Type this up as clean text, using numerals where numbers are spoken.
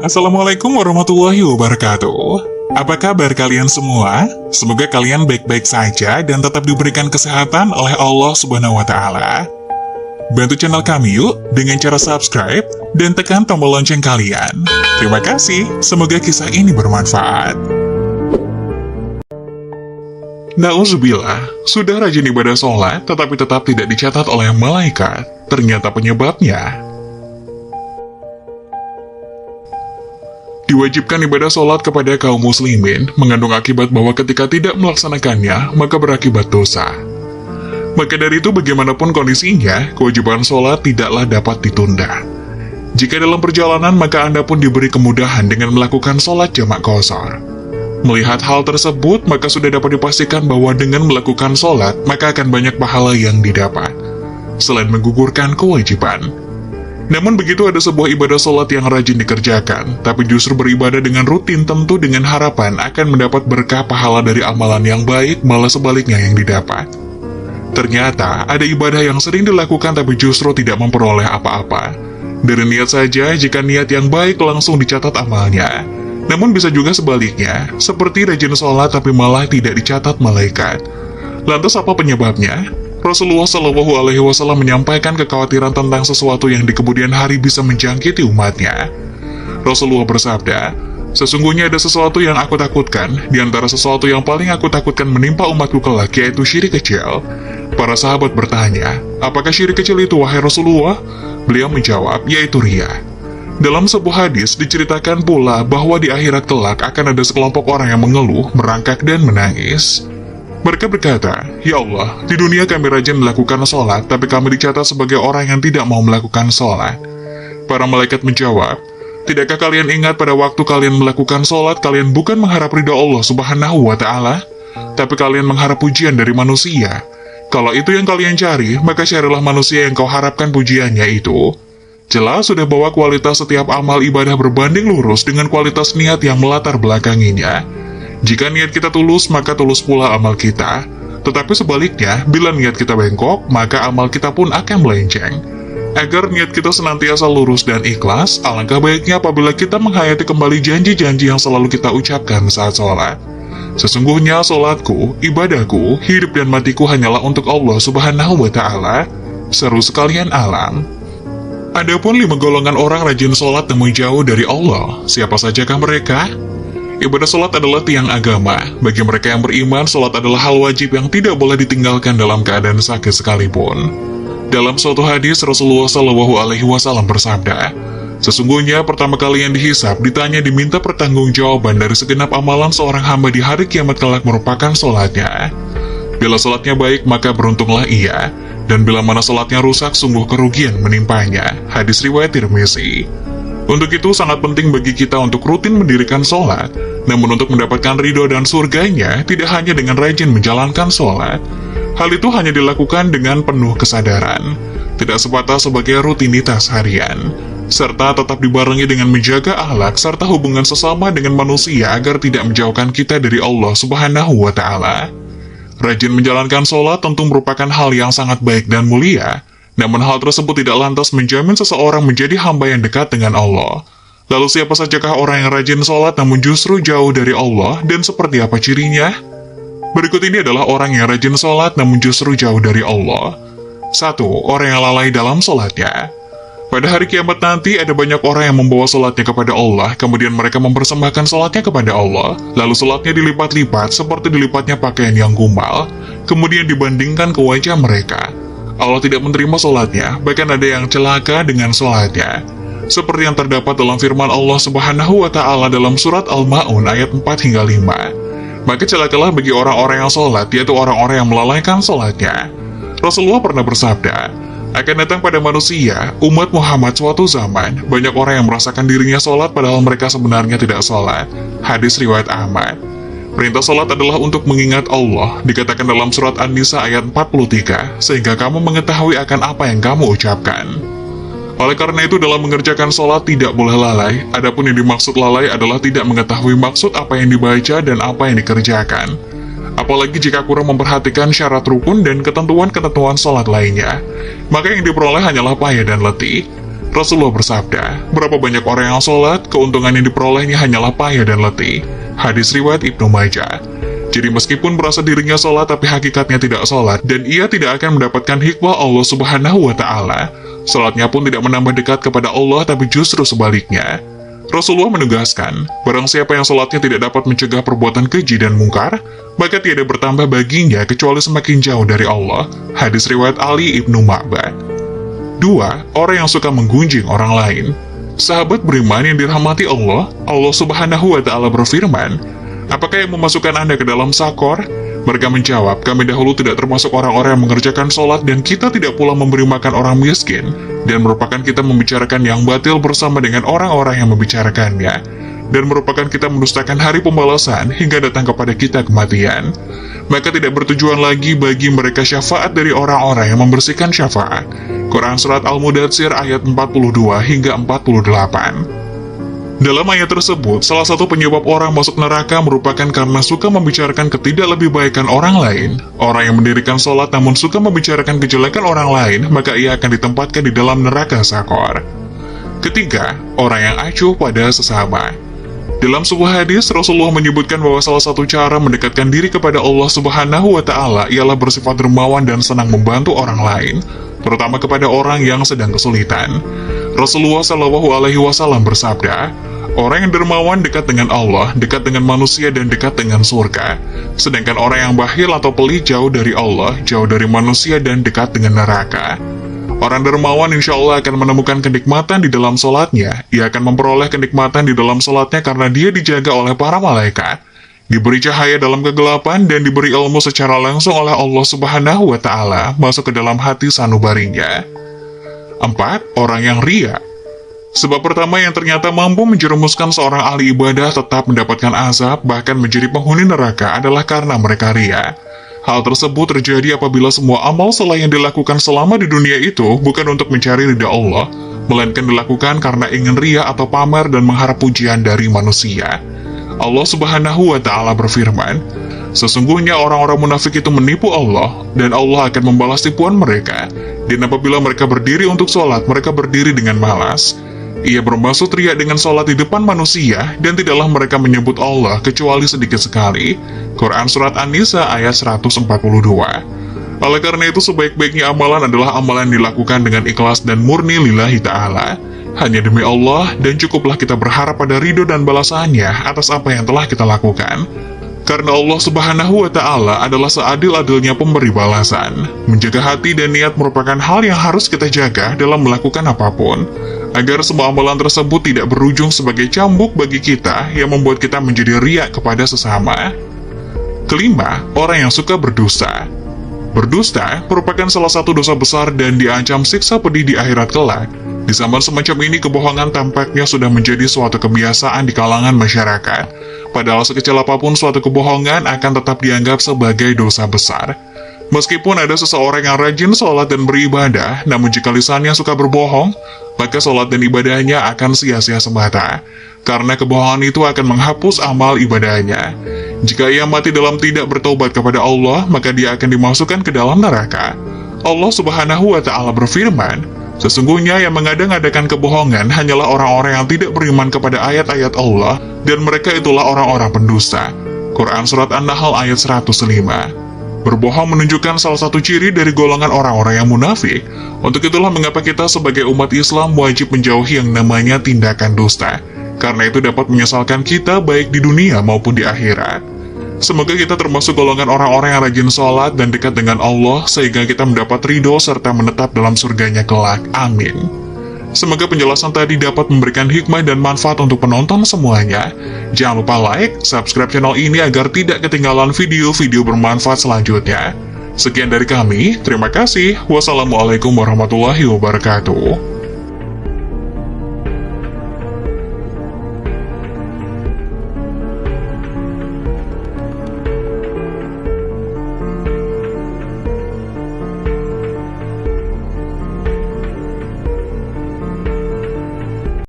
Assalamualaikum warahmatullahi wabarakatuh. Apa kabar kalian semua? Semoga kalian baik-baik saja dan tetap diberikan kesehatan oleh Allah Subhanahu wa Ta'ala. Bantu channel kami yuk dengan cara subscribe dan tekan tombol lonceng kalian. Terima kasih, semoga kisah ini bermanfaat. Nauzubillah, sudah rajin ibadah sholat tetapi tetap tidak dicatat oleh malaikat. Ternyata penyebabnya diwajibkan ibadah sholat kepada kaum muslimin mengandung akibat bahwa ketika tidak melaksanakannya, maka berakibat dosa. Maka dari itu bagaimanapun kondisinya, kewajiban sholat tidaklah dapat ditunda. Jika dalam perjalanan, maka Anda pun diberi kemudahan dengan melakukan sholat jamak qashar. Melihat hal tersebut, maka sudah dapat dipastikan bahwa dengan melakukan sholat, maka akan banyak pahala yang didapat, selain menggugurkan kewajiban. Namun begitu ada sebuah ibadah sholat yang rajin dikerjakan, tapi justru beribadah dengan rutin tentu dengan harapan akan mendapat berkah pahala dari amalan yang baik, malah sebaliknya yang didapat. Ternyata ada ibadah yang sering dilakukan tapi justru tidak memperoleh apa-apa. Dari niat saja, jika niat yang baik langsung dicatat amalnya. Namun bisa juga sebaliknya, seperti rajin sholat tapi malah tidak dicatat malaikat. Lantas apa penyebabnya? Rasulullah Shallallahu Alaihi Wasallam menyampaikan kekhawatiran tentang sesuatu yang di kemudian hari bisa menjangkiti umatnya. Rasulullah bersabda, "Sesungguhnya ada sesuatu yang aku takutkan, di antara sesuatu yang paling aku takutkan menimpa umatku kelak, yaitu syirik kecil." Para sahabat bertanya, "Apakah syirik kecil itu, wahai Rasulullah?" Beliau menjawab, yaitu riya. Dalam sebuah hadis diceritakan pula bahwa di akhirat kelak akan ada sekelompok orang yang mengeluh, merangkak dan menangis. Mereka berkata, "Ya Allah, di dunia kami rajin melakukan sholat, tapi kami dicatat sebagai orang yang tidak mau melakukan sholat." Para malaikat menjawab, "Tidakkah kalian ingat pada waktu kalian melakukan sholat, kalian bukan mengharap ridha Allah Subhanahu wa Ta'ala, tapi kalian mengharap pujian dari manusia? Kalau itu yang kalian cari, maka carilah manusia yang kau harapkan pujiannya itu." Jelas sudah bahwa kualitas setiap amal ibadah berbanding lurus dengan kualitas niat yang melatar belakanginya. Jika niat kita tulus, maka tulus pula amal kita. Tetapi sebaliknya, bila niat kita bengkok, maka amal kita pun akan melenceng. Agar niat kita senantiasa lurus dan ikhlas, alangkah baiknya apabila kita menghayati kembali janji-janji yang selalu kita ucapkan saat sholat. "Sesungguhnya sholatku, ibadahku, hidup dan matiku hanyalah untuk Allah Subhanahu wa Ta'ala." Seru sekalian alam. Adapun 5 golongan orang rajin sholat namun jauh dari Allah. Siapa sajakah mereka? Ibadah sholat adalah tiang agama. Bagi mereka yang beriman, sholat adalah hal wajib yang tidak boleh ditinggalkan dalam keadaan sakit sekalipun. Dalam suatu hadis, Rasulullah Shallallahu Alaihi Wasallam bersabda, "Sesungguhnya pertama kali yang dihisab, ditanya diminta pertanggungjawaban dari segenap amalan seorang hamba di hari kiamat kelak merupakan sholatnya. Bila sholatnya baik, maka beruntunglah ia, dan bila mana sholatnya rusak, sungguh kerugian menimpanya." Hadis riwayat Tirmizi. Untuk itu sangat penting bagi kita untuk rutin mendirikan sholat. Namun untuk mendapatkan ridho dan surganya, tidak hanya dengan rajin menjalankan sholat. Hal itu hanya dilakukan dengan penuh kesadaran, tidak sebatas sebagai rutinitas harian, serta tetap dibarengi dengan menjaga akhlak serta hubungan sesama dengan manusia agar tidak menjauhkan kita dari Allah Subhanahu wa Ta'ala. Rajin menjalankan sholat tentu merupakan hal yang sangat baik dan mulia. Namun hal tersebut tidak lantas menjamin seseorang menjadi hamba yang dekat dengan Allah. Lalu siapa sajakah orang yang rajin sholat namun justru jauh dari Allah, dan seperti apa cirinya? Berikut ini adalah orang yang rajin sholat namun justru jauh dari Allah. 1. Orang yang lalai dalam sholatnya. Pada hari kiamat nanti ada banyak orang yang membawa sholatnya kepada Allah, kemudian mereka mempersembahkan sholatnya kepada Allah, lalu sholatnya dilipat-lipat seperti dilipatnya pakaian yang gumal, kemudian dibandingkan ke wajah mereka. Allah tidak menerima sholatnya, bahkan ada yang celaka dengan sholatnya. Seperti yang terdapat dalam firman Allah Subhanahu wa Ta'ala dalam surat Al-Ma'un ayat 4 hingga 5. Maka celakalah bagi orang-orang yang sholat, yaitu orang-orang yang melalaikan sholatnya. Rasulullah pernah bersabda, "Akan datang pada manusia, umat Muhammad suatu zaman, banyak orang yang merasakan dirinya sholat padahal mereka sebenarnya tidak sholat." Hadis riwayat Ahmad. Perintah sholat adalah untuk mengingat Allah, dikatakan dalam surat An-Nisa ayat 43, sehingga kamu mengetahui akan apa yang kamu ucapkan. Oleh karena itu dalam mengerjakan sholat tidak boleh lalai, adapun yang dimaksud lalai adalah tidak mengetahui maksud apa yang dibaca dan apa yang dikerjakan. Apalagi jika kurang memperhatikan syarat rukun dan ketentuan-ketentuan sholat lainnya, maka yang diperoleh hanyalah payah dan letih. Rasulullah bersabda, berapa banyak orang yang sholat, keuntungan yang diperolehnya hanyalah payah dan letih. Hadis riwayat Ibnu Majah. Jadi meskipun merasa dirinya sholat tapi hakikatnya tidak sholat, dan ia tidak akan mendapatkan hikmah Allah Subhanahu wa Ta'ala, sholatnya pun tidak menambah dekat kepada Allah tapi justru sebaliknya. Rasulullah menegaskan, barang siapa yang sholatnya tidak dapat mencegah perbuatan keji dan mungkar, maka tiada bertambah baginya kecuali semakin jauh dari Allah. Hadis riwayat Ali Ibnu Ma'bad. 2. Orang yang suka menggunjing orang lain. Sahabat beriman yang dirahmati Allah, Allah Subhanahu wa Ta'ala berfirman, apakah yang memasukkan Anda ke dalam sakor? Mereka menjawab, kami dahulu tidak termasuk orang-orang yang mengerjakan sholat dan kita tidak pula memberi makan orang miskin, dan merupakan kita membicarakan yang batil bersama dengan orang-orang yang membicarakannya, dan merupakan kita mendustakan hari pembalasan hingga datang kepada kita kematian. Maka tidak bertujuan lagi bagi mereka syafaat dari orang-orang yang membersihkan syafaat. Quran Surat Al-Mudatsir ayat 42 hingga 48. Dalam ayat tersebut, salah satu penyebab orang masuk neraka merupakan karena suka membicarakan ketidaklebihbaikan orang lain. Orang yang mendirikan sholat namun suka membicarakan kejelekan orang lain, maka ia akan ditempatkan di dalam neraka sakor. Ketiga, orang yang acuh pada sesama. Dalam sebuah hadis, Rasulullah menyebutkan bahwa salah satu cara mendekatkan diri kepada Allah Subhanahu wa Ta'ala ialah bersifat dermawan dan senang membantu orang lain, terutama kepada orang yang sedang kesulitan. Rasulullah Shallallahu Alaihi Wasallam bersabda, orang yang dermawan dekat dengan Allah, dekat dengan manusia, dan dekat dengan surga. Sedangkan orang yang bakhil atau pelit jauh dari Allah, jauh dari manusia, dan dekat dengan neraka. Orang dermawan insya Allah akan menemukan kenikmatan di dalam sholatnya. Ia akan memperoleh kenikmatan di dalam sholatnya karena dia dijaga oleh para malaikat, diberi cahaya dalam kegelapan, dan diberi ilmu secara langsung oleh Allah Subhanahu wa Ta'ala masuk ke dalam hati sanubarinya. 4. Orang yang ria. Sebab pertama yang ternyata mampu menjerumuskan seorang ahli ibadah tetap mendapatkan azab, bahkan menjadi penghuni neraka adalah karena mereka ria. Hal tersebut terjadi apabila semua amal saleh yang dilakukan selama di dunia itu bukan untuk mencari ridha Allah, melainkan dilakukan karena ingin ria atau pamer dan mengharap pujian dari manusia. Allah Subhanahu wa Ta'ala berfirman, sesungguhnya orang-orang munafik itu menipu Allah, dan Allah akan membalas tipuan mereka. Dan apabila mereka berdiri untuk sholat, mereka berdiri dengan malas. Ia bermaksud riak dengan sholat di depan manusia, dan tidaklah mereka menyebut Allah kecuali sedikit sekali. Quran Surat An-Nisa ayat 142. Oleh karena itu, sebaik-baiknya amalan adalah amalan yang dilakukan dengan ikhlas dan murni lillahi ta'ala, hanya demi Allah, dan cukuplah kita berharap pada ridho dan balasannya atas apa yang telah kita lakukan. Karena Allah Subhanahu wa Ta'ala adalah seadil-adilnya pemberi balasan. Menjaga hati dan niat merupakan hal yang harus kita jaga dalam melakukan apapun, agar semua amalan tersebut tidak berujung sebagai cambuk bagi kita yang membuat kita menjadi riak kepada sesama. Kelima, orang yang suka berdusta. Berdusta merupakan salah satu dosa besar dan diancam siksa pedih di akhirat kelak. Di zaman semacam ini, kebohongan tampaknya sudah menjadi suatu kebiasaan di kalangan masyarakat. Padahal sekecil apapun suatu kebohongan akan tetap dianggap sebagai dosa besar. Meskipun ada seseorang yang rajin sholat dan beribadah, namun jika lisannya suka berbohong, maka sholat dan ibadahnya akan sia-sia semata. Karena kebohongan itu akan menghapus amal ibadahnya. Jika ia mati dalam tidak bertobat kepada Allah, maka dia akan dimasukkan ke dalam neraka. Allah Subhanahu wa Ta'ala berfirman, sesungguhnya yang mengada-ngadakan kebohongan hanyalah orang-orang yang tidak beriman kepada ayat-ayat Allah, dan mereka itulah orang-orang pendusta. Quran Surat An-Nahl ayat 105. Berbohong menunjukkan salah satu ciri dari golongan orang-orang yang munafik. Untuk itulah mengapa kita sebagai umat Islam wajib menjauhi yang namanya tindakan dusta, karena itu dapat menyesalkan kita baik di dunia maupun di akhirat. Semoga kita termasuk golongan orang-orang yang rajin sholat dan dekat dengan Allah, sehingga kita mendapat ridho serta menetap dalam surganya kelak. Amin. Semoga penjelasan tadi dapat memberikan hikmah dan manfaat untuk penonton semuanya. Jangan lupa like, subscribe channel ini agar tidak ketinggalan video-video bermanfaat selanjutnya. Sekian dari kami, terima kasih. Wassalamualaikum warahmatullahi wabarakatuh.